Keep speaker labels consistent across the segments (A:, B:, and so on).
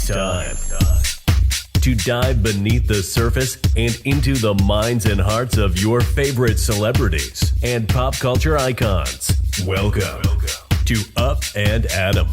A: It's time to dive beneath the surface and into the minds and hearts of your favorite celebrities and pop culture icons. Welcome to Up and Adam.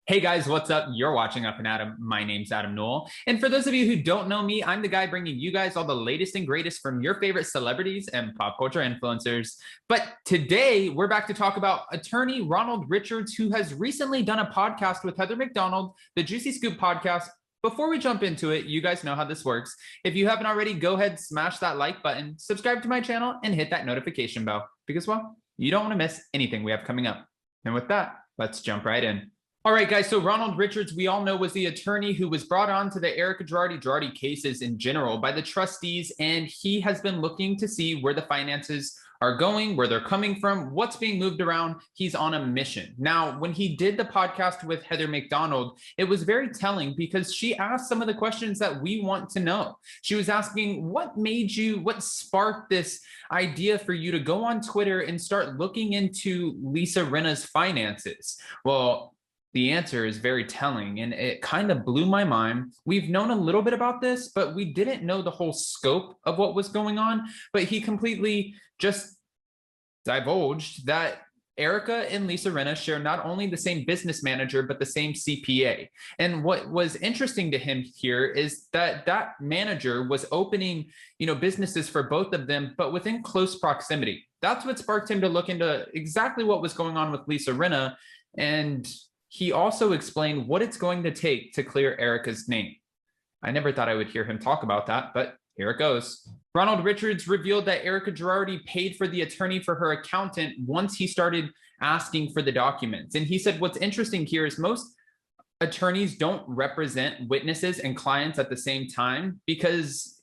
B: Hey guys, what's up? You're watching Up and Adam. My name's Adam Newell. And for those of you who don't know me, I'm the guy bringing you guys all the latest and greatest from your favorite celebrities and pop culture influencers. But today we're back to talk about attorney Ronald Richards, who has recently done a podcast with Heather McDonald, the Juicy Scoop podcast. Before we jump into it, you guys know how this works. If you haven't already, go ahead, smash that like button, subscribe to my channel, and hit that notification bell because, well, you don't want to miss anything we have coming up. And with that, let's jump right in. All right, guys, so Ronald Richards, we all know, was the attorney who was brought on to the Erika Girardi cases in general by the trustees, and he has been looking to see where the finances are going, where they're coming from, what's being moved around. He's on a mission. Now, when he did the podcast with Heather McDonald, it was very telling because she asked some of the questions that we want to know. She was asking, what sparked this idea for you to go on Twitter and start looking into Lisa Rinna's finances? Well, the answer is very telling, and it kind of blew my mind. We've known a little bit about this, but we didn't know the whole scope of what was going on. But he completely just divulged that Erika and Lisa Rinna share not only the same business manager, but the same CPA. And what was interesting to him here is that that manager was opening, businesses for both of them, but within close proximity. That's what sparked him to look into exactly what was going on with Lisa Rinna. And he also explained what it's going to take to clear Erika's name. I never thought I would hear him talk about that, but here it goes. Ronald Richards revealed that Erika Girardi paid for the attorney for her accountant once he started asking for the documents. And he said what's interesting here is most attorneys don't represent witnesses and clients at the same time because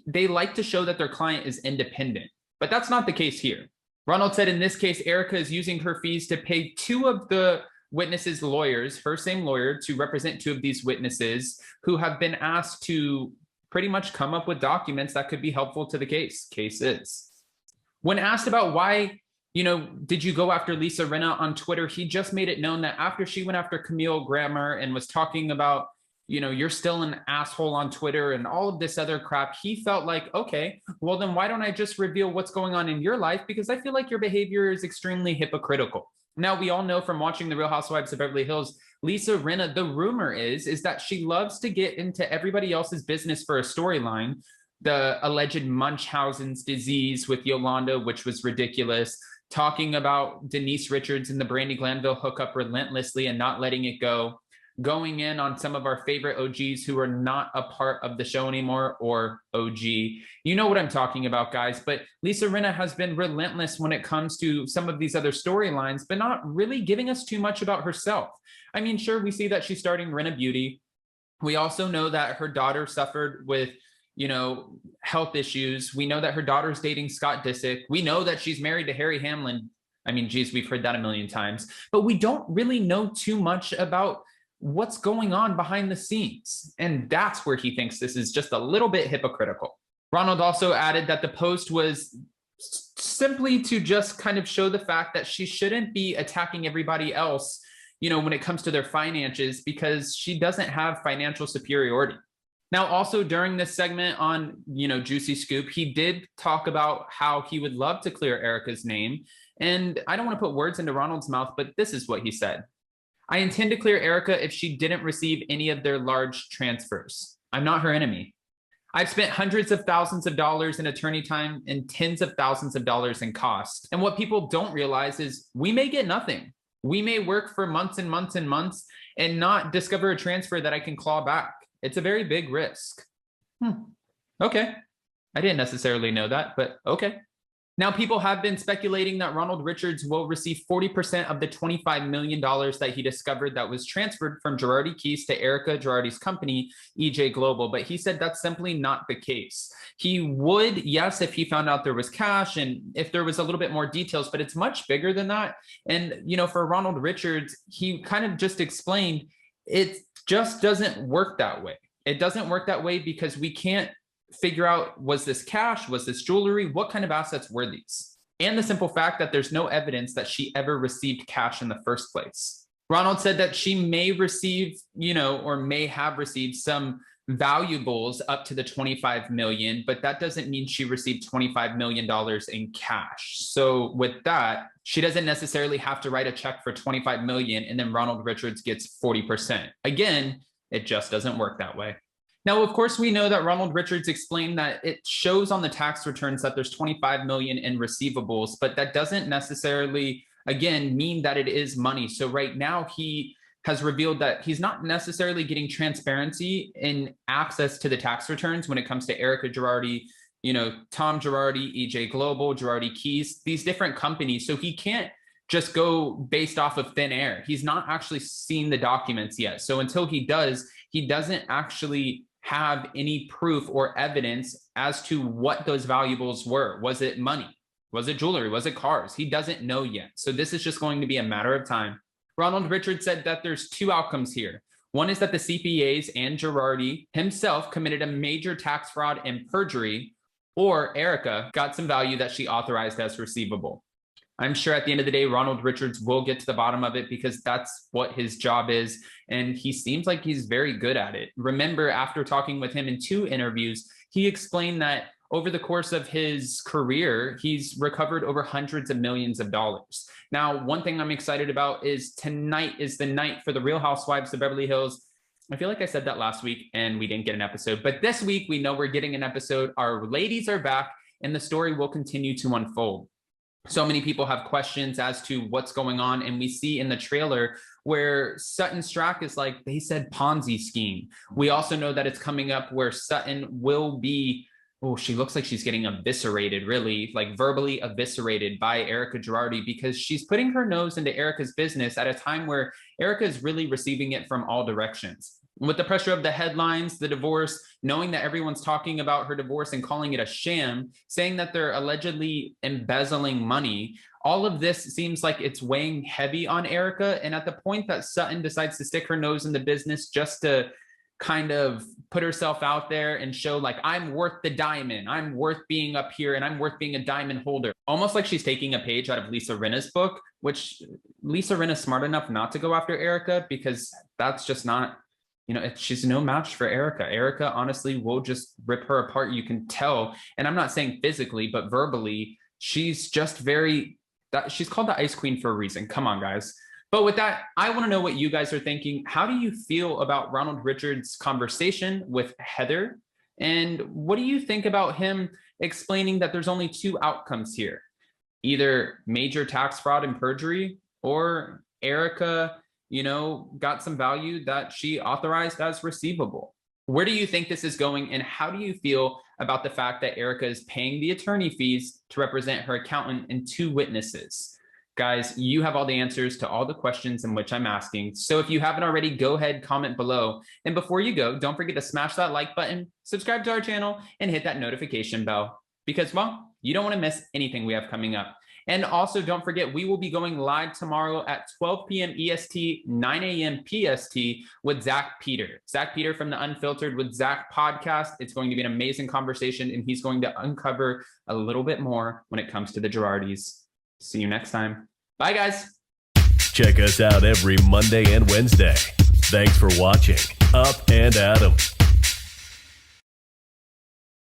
B: they like to show that their client is independent. But that's not the case here. Ronald said in this case, Erika is using her fees to pay two of the witnesses' lawyers, her same lawyer, to represent two of these witnesses who have been asked to pretty much come up with documents that could be helpful to the cases. When asked about why, did you go after Lisa Rinna on Twitter, he just made it known that after she went after Camille Grammer and was talking about, you're still an asshole on Twitter and all of this other crap, he felt like, okay, well then why don't I just reveal what's going on in your life? Because I feel like your behavior is extremely hypocritical. Now, we all know from watching the Real Housewives of Beverly Hills, Lisa Rinna, the rumor is that she loves to get into everybody else's business for a storyline. The alleged Munchausen's disease with Yolanda, which was ridiculous. Talking about Denise Richards and the Brandi Glanville hookup relentlessly and not letting it go. Going in on some of our favorite OGs who are not a part of the show anymore, or OG. You know what I'm talking about, guys. But Lisa Rinna has been relentless when it comes to some of these other storylines, but not really giving us too much about herself. I mean, sure, we see that she's starting Rinna Beauty. We also know that her daughter suffered with, health issues. We know that her daughter's dating Scott Disick. We know that she's married to Harry Hamlin. I mean, geez, we've heard that a million times. But we don't really know too much about what's going on behind the scenes. And that's where he thinks this is just a little bit hypocritical. Ronald also added that the post was simply to just kind of show the fact that she shouldn't be attacking everybody else, when it comes to their finances, because she doesn't have financial superiority. Now, also during this segment on, Juicy Scoop, he did talk about how he would love to clear Erika's name. And I don't want to put words into Ronald's mouth, but this is what he said. I intend to clear Erika if she didn't receive any of their large transfers. I'm not her enemy. I've spent hundreds of thousands of dollars in attorney time and tens of thousands of dollars in cost. And what people don't realize is we may get nothing. We may work for months and months and months and not discover a transfer that I can claw back. It's a very big risk. Okay. I didn't necessarily know that, but okay. Now, people have been speculating that Ronald Richards will receive 40% of the $25 million that he discovered that was transferred from Girardi Keys to Erika Girardi's company, EJ Global. But he said that's simply not the case. He would, yes, if he found out there was cash and if there was a little bit more details, but it's much bigger than that. And, for Ronald Richards, he kind of just explained it just doesn't work that way. It doesn't work that way because we can't figure out, was this cash? Was this jewelry? What kind of assets were these? And the simple fact that there's no evidence that she ever received cash in the first place. Ronald said that she may receive, or may have received some valuables up to the 25 million, but that doesn't mean she received $25 million in cash. So with that, she doesn't necessarily have to write a check for 25 million and then Ronald Richards gets 40%. Again, it just doesn't work that way. Now, of course, we know that Ronald Richards explained that it shows on the tax returns that there's 25 million in receivables, but that doesn't necessarily, again, mean that it is money. So right now he has revealed that he's not necessarily getting transparency in access to the tax returns when it comes to Erika Girardi, Tom Girardi, EJ Global, Girardi Keys, these different companies. So he can't just go based off of thin air. He's not actually seen the documents yet. So until he does, he doesn't actually have any proof or evidence as to what those valuables were. Was it money? Was it jewelry? Was it cars? He doesn't know yet. So this is just going to be a matter of time. Ronald Richards said that there's two outcomes here. One is that the CPAs and Girardi himself committed a major tax fraud and perjury, or Erika got some value that she authorized as receivable. I'm sure at the end of the day, Ronald Richards will get to the bottom of it because that's what his job is. And he seems like he's very good at it. Remember, after talking with him in 2 interviews, he explained that over the course of his career, he's recovered over hundreds of millions of dollars. Now, one thing I'm excited about is tonight is the night for the Real Housewives of Beverly Hills. I feel like I said that last week and we didn't get an episode, but this week we know we're getting an episode. Our ladies are back and the story will continue to unfold. So many people have questions as to what's going on. And we see in the trailer where Sutton Strack is like, they said Ponzi scheme. We also know that it's coming up where Sutton will be, she looks like she's getting eviscerated, really, like verbally eviscerated by Erika Girardi because she's putting her nose into Erika's business at a time where Erika is really receiving it from all directions. With the pressure of the headlines, the divorce, knowing that everyone's talking about her divorce and calling it a sham, saying that they're allegedly embezzling money, all of this seems like it's weighing heavy on Erika. And at the point that Sutton decides to stick her nose in the business just to kind of put herself out there and show like, I'm worth the diamond, I'm worth being up here, and I'm worth being a diamond holder. Almost like she's taking a page out of Lisa Rinna's book, which Lisa Rinna's smart enough not to go after Erika because that's just not, she's no match for Erika. Erika honestly will just rip her apart. You can tell. And I'm not saying physically, but verbally, she's just she's called the Ice Queen for a reason. Come on, guys. But with that, I want to know what you guys are thinking. How do you feel about Ronald Richards' conversation with Heather? And what do you think about him explaining that there's only 2 outcomes here? Either major tax fraud and perjury, or Erika got some value that she authorized as receivable. Where do you think this is going? And how do you feel about the fact that Erika is paying the attorney fees to represent her accountant and 2 witnesses? Guys, you have all the answers to all the questions in which I'm asking. So if you haven't already, go ahead, comment below. And before you go, don't forget to smash that like button, subscribe to our channel, and hit that notification bell because, well, you don't want to miss anything we have coming up. And also, don't forget, we will be going live tomorrow at 12 p.m. EST, 9 a.m. PST with Zach Peter. Zach Peter from the Unfiltered with Zach podcast. It's going to be an amazing conversation, and he's going to uncover a little bit more when it comes to the Girardis. See you next time. Bye, guys.
A: Check us out every Monday and Wednesday. Thanks for watching Up and Adam.